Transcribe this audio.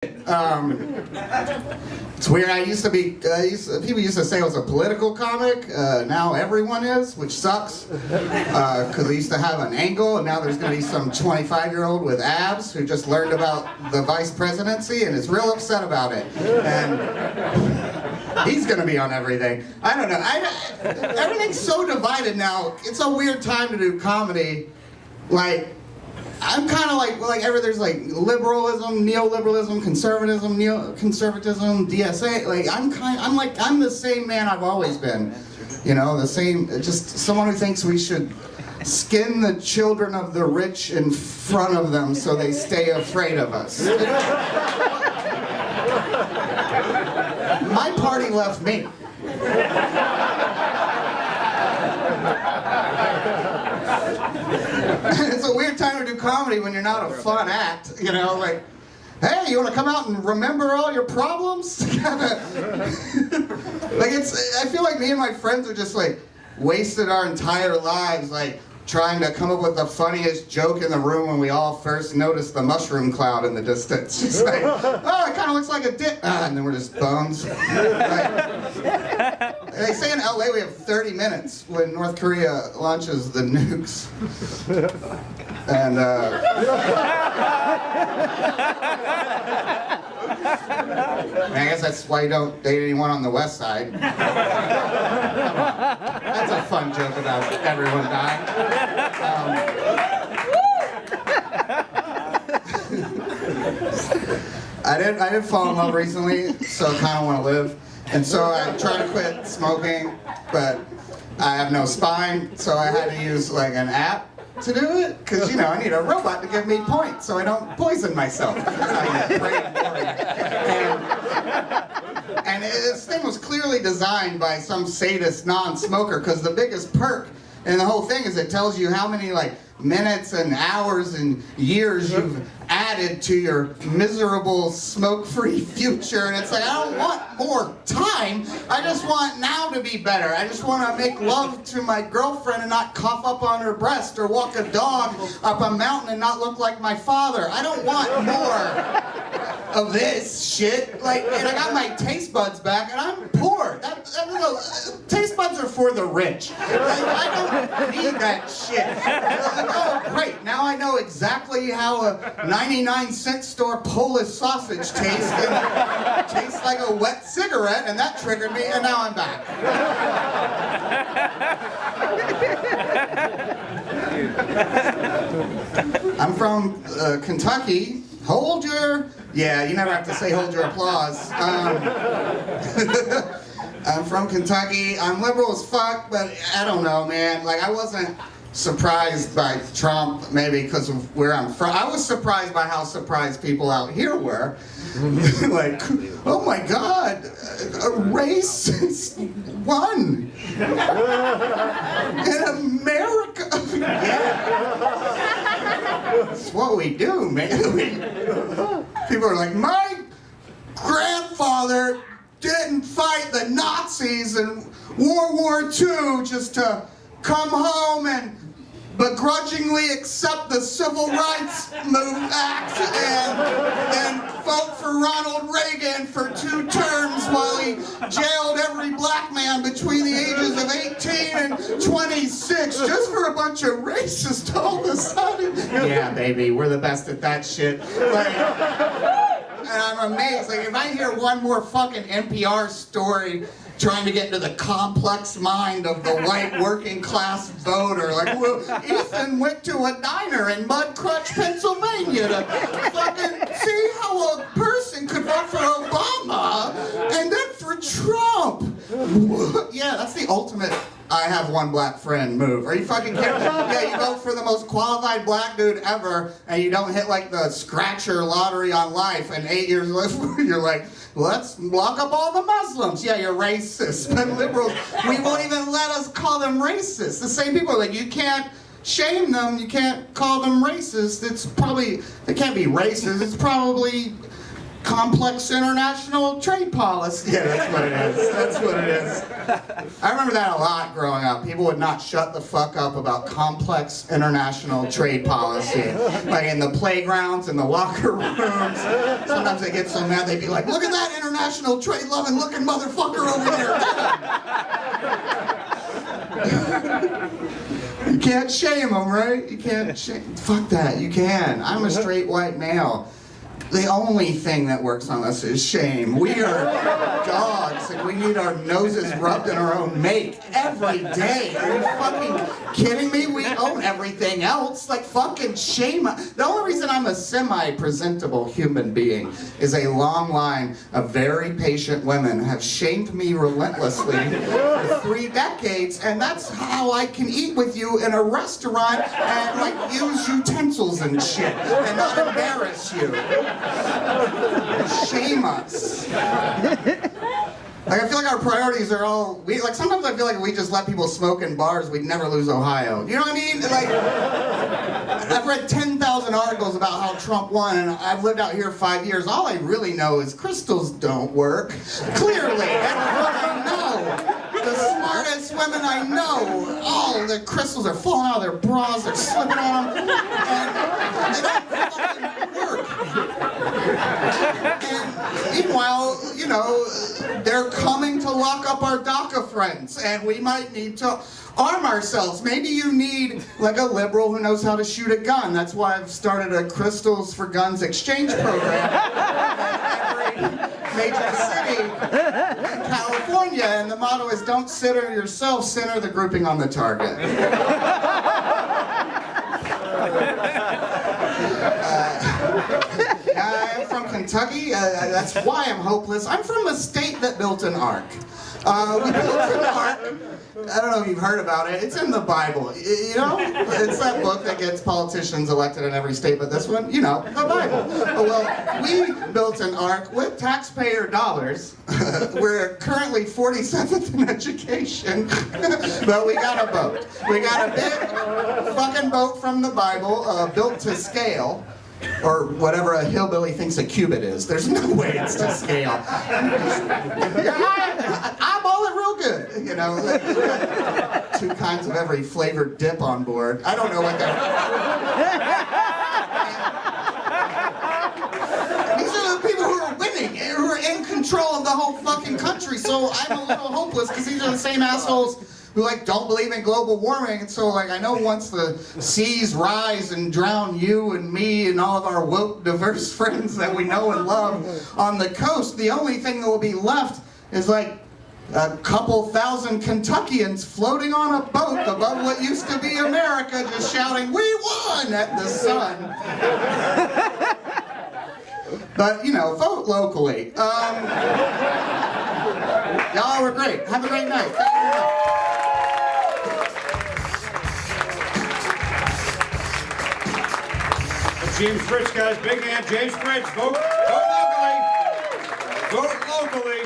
It's weird. People used to say I was a political comic. Now everyone is, which sucks. Because I used to have an angle, and now there's going to be some 25-year-old with abs who just learned about the vice presidency and is real upset about it. And he's going to be on everything. I don't know. Everything's so divided now. It's a weird time to do comedy. Like, I'm kind of like there's like liberalism, neoliberalism, conservatism, neoconservatism, DSA. Like I'm the same man I've always been. You know, the same, just someone who thinks we should skin the children of the rich in front of them so they stay afraid of us. My party left me. It's a weird time to do comedy when you're not a fun act, you know, like, hey, you want to come out and remember all your problems? I feel like me and my friends are just like wasted our entire lives like trying to come up with the funniest joke in the room when we all first noticed the mushroom cloud in the distance. It's like, oh, it kind of looks like a dick. And then we're just bones. They say in LA we have 30 minutes when North Korea launches the nukes. And I guess that's why you don't date anyone on the West Side. That's a fun joke about everyone dying. I did fall in love recently, so I kind of want to live. And so I tried to quit smoking, but I have no spine, so I had to use like an app to do it, because you know I need a robot to give me points so I don't poison myself. And this thing was clearly designed by some sadist non-smoker, because the biggest perk in the whole thing is it tells you how many like minutes and hours and years you've added to your miserable smoke-free future, and it's like, I don't want more time, I just want now to be better. I just want to make love to my girlfriend and not cough up on her breast or walk a dog up a mountain and not look like my father. I don't want more of this shit. Like, and I got my taste buds back, and I'm poor. Taste buds are for the rich. Like, I don't need that shit. Oh, great, now I know exactly how a 99-cent store Polish sausage tastes, and it tastes like a wet cigarette, and that triggered me, and now I'm back. I'm from Kentucky. Hold your... Yeah, you never have to say hold your applause. I'm from Kentucky. I'm liberal as fuck, but I don't know, man. Like, I wasn't surprised by Trump, maybe because of where I'm from. I was surprised by how surprised people out here were. Like, oh my God, a race won in America. Yeah, that's what we do, man. People are like, my grandfather didn't fight the Nazis in World War II just to come home and begrudgingly accept the Civil Rights Act and vote for Ronald Reagan for 2 terms while he jailed every black man between the ages of 18 and 26 just for a bunch of racists all of a sudden. Yeah, baby, we're the best at that shit. Like, and I'm amazed. Like, if I hear one more fucking NPR story trying to get into the complex mind of the white working class voter. Like, well, Ethan went to a diner in Mudcrutch, Pennsylvania to fucking see how a person could vote for Obama and then for Trump. Yeah, that's the ultimate I have one black friend move. Are you fucking kidding me? Yeah, you vote for the most qualified black dude ever and you don't hit like the scratcher lottery on life, and 8 years later you're like, let's lock up all the Muslims. Yeah, you're racist. But liberals, we won't even let us call them racist. The same people are like, you can't shame them, you can't call them racist. It's probably, they can't be racist, it's probably complex international trade policy. Yeah, that's what it is. That's what it is. I remember that a lot growing up. People would not shut the fuck up about complex international trade policy. Like in the playgrounds, in the locker rooms. Sometimes they get so mad they'd be like, look at that international trade loving looking motherfucker over there. You can't shame them, right? You can't shame. Fuck that, you can. I'm a straight white male. The only thing that works on us is shame. We are dogs and we need our noses rubbed in our own make every day. Are you fucking kidding me? We own everything else. Like fucking shame. The only reason I'm a semi-presentable human being is a long line of very patient women have shamed me relentlessly for 3 decades, and that's how I can eat with you in a restaurant and like use utensils and shit and not embarrass you. Shame us. Like I feel like our priorities are all like sometimes I feel like if we just let people smoke in bars, we'd never lose Ohio. You know what I mean? Like I've read 10,000 articles about how Trump won, and I've lived out here 5 years. All I really know is crystals don't work. Clearly, everyone I know, the smartest women I know, all the crystals are falling out of their bras, they're slipping on them, and they don't fucking work. And meanwhile, you know, they're coming to lock up our DACA friends, and we might need to arm ourselves. Maybe you need like a liberal who knows how to shoot a gun. That's why I've started a Crystals for Guns exchange program in every major city in California, and the motto is don't center yourself, center the grouping on the target. I'm from Kentucky, that's why I'm hopeless. I'm from a state that built an ark. We built an ark. I don't know if you've heard about it. It's in the Bible. You know? It's that book that gets politicians elected in every state, but this one, you know, the Bible. Well, we built an ark with taxpayer dollars. We're currently 47th in education, but we got a boat. We got a big fucking boat from the Bible, built to scale. Or whatever a hillbilly thinks a cubit is. There's no way it's to scale. Eyeball it real good, you know. Like, 2 kinds of every flavored dip on board. I don't know what they're... These are the people who are winning, who are in control of the whole fucking country, so I'm a little hopeless, because these are the same assholes who like don't believe in global warming, and so like I know once the seas rise and drown you and me and all of our woke diverse friends that we know and love on the coast, the only thing that will be left is like a couple thousand Kentuckians floating on a boat above what used to be America, just shouting, "We won!" at the sun. But you know, vote locally. Y'all were great. Have a great night. Thank you very much. James Fritz, guys, big hand. James Fritz, vote locally. Vote locally.